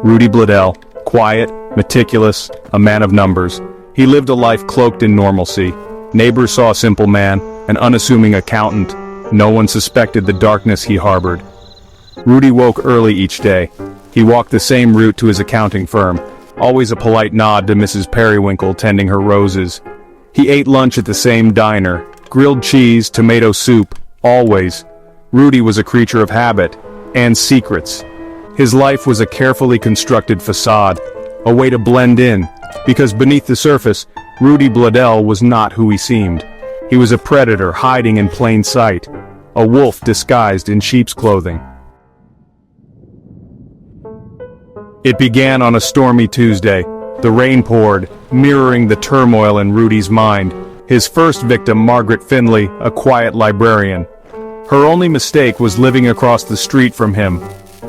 Rudy Bladel, quiet, meticulous, a man of numbers. He lived a life cloaked in normalcy. Neighbors saw a simple man, an unassuming accountant. No one suspected the darkness he harbored. Rudy woke early each day. He walked the same route to his accounting firm, always a polite nod to Mrs. Periwinkle tending her roses. He ate lunch at the same diner, grilled cheese, tomato soup, always. Rudy was a creature of habit and secrets. His life was a carefully constructed facade, a way to blend in, because beneath the surface, Rudy Bladel was not who he seemed. He was a predator hiding in plain sight, a wolf disguised in sheep's clothing. It began on a stormy Tuesday. The rain poured, mirroring the turmoil in Rudy's mind. His first victim, Margaret Finley, a quiet librarian. Her only mistake was living across the street from him.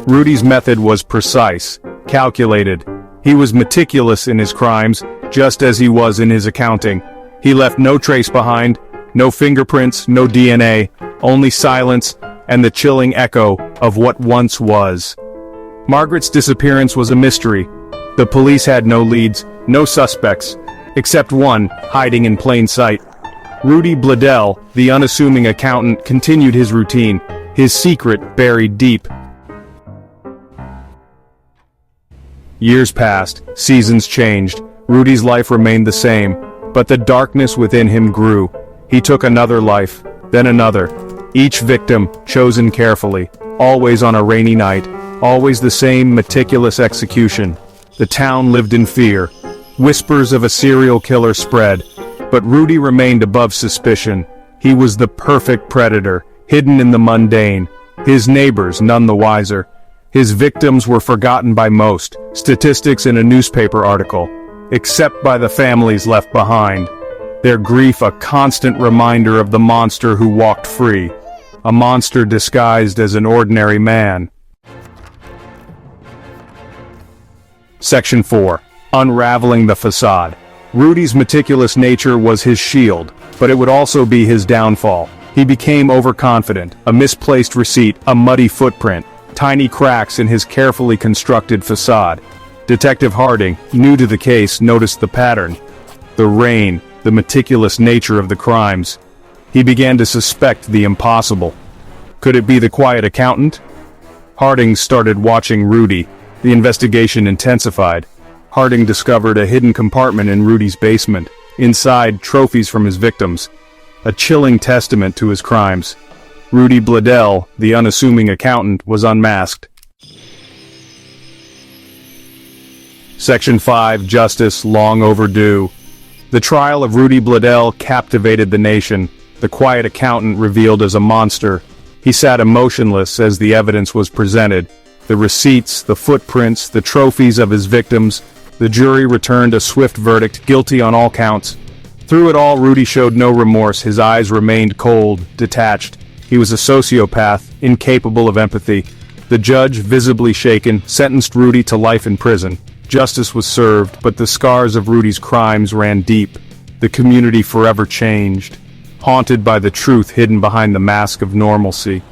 Rudy's method was precise, calculated. He was meticulous in his crimes, just as he was in his accounting. He left no trace behind, no fingerprints, no DNA, only silence and the chilling echo of what once was. Margaret's disappearance was a mystery. The police had no leads, no suspects, except one, hiding in plain sight. Rudy Bladel, the unassuming accountant, continued his routine, his secret buried deep. Years passed, seasons changed, Rudy's life remained the same, but the darkness within him grew. He took another life, then another, each victim chosen carefully, always on a rainy night, always the same meticulous execution. The town lived in fear. Whispers of a serial killer spread, but Rudy remained above suspicion. He was the perfect predator, hidden in the mundane, his neighbors none the wiser. His victims were forgotten by most, statistics in a newspaper article, except by the families left behind. Their grief a constant reminder of the monster who walked free, a monster disguised as an ordinary man. Section 4. Unraveling the facade. Rudy's meticulous nature was his shield, but it would also be his downfall. He became overconfident, a misplaced receipt, a muddy footprint, tiny cracks in his carefully constructed facade. Detective Harding, new to the case, noticed the pattern. The rain, the meticulous nature of the crimes. He began to suspect the impossible. Could it be the quiet accountant? Harding started watching Rudy. The investigation intensified. Harding discovered a hidden compartment in Rudy's basement. Inside, trophies from his victims. A chilling testament to his crimes. Rudy Bladel, the unassuming accountant, was unmasked. Section 5. Justice long overdue. The trial of Rudy Bladel captivated the nation. The quiet accountant revealed as a monster. He sat emotionless as the evidence was presented. The receipts, the footprints, the trophies of his victims. The jury returned a swift verdict, guilty on all counts. Through it all, Rudy showed no remorse. His eyes remained cold, detached. He was a sociopath, incapable of empathy. The judge, visibly shaken, sentenced Rudy to life in prison. Justice was served, but the scars of Rudy's crimes ran deep. The community forever changed, haunted by the truth hidden behind the mask of normalcy.